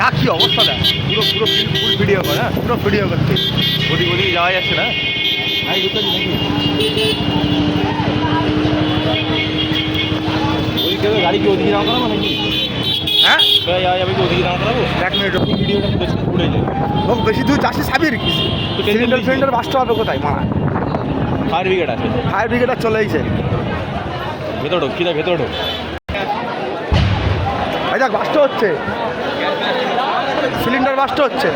যা কি অবস্থা দেখ, পুরো পুরো ফুল ভিডিও করে, হ্যাঁ পুরো ভিডিও করছে, ওদিক ওদিকে যাওয়া যাচ্ছে না। গাড়ি কি ওদিকে দাঁড় করাবো নাকি? হ্যাঁ যাওয়া যাবে কি ওদিকে দাঁড় করাবো? 1 মিনিট ভিডিওটা ঘুরে যায়। ও বেশি দূর যাচ্ছি সাবির কি সিলিন্ডার ফিলিন্ডার বাসটা হবে কোথায় মারা? ফায়ার ব্রিগেড আছে, ফায়ার ব্রিগেড চলে গেছে। ভেতর ঢোক, কিনা ভেতর ঢোক। এই দেখ বাসটা হচ্ছে, সিলিন্ডার বাসটা হচ্ছে।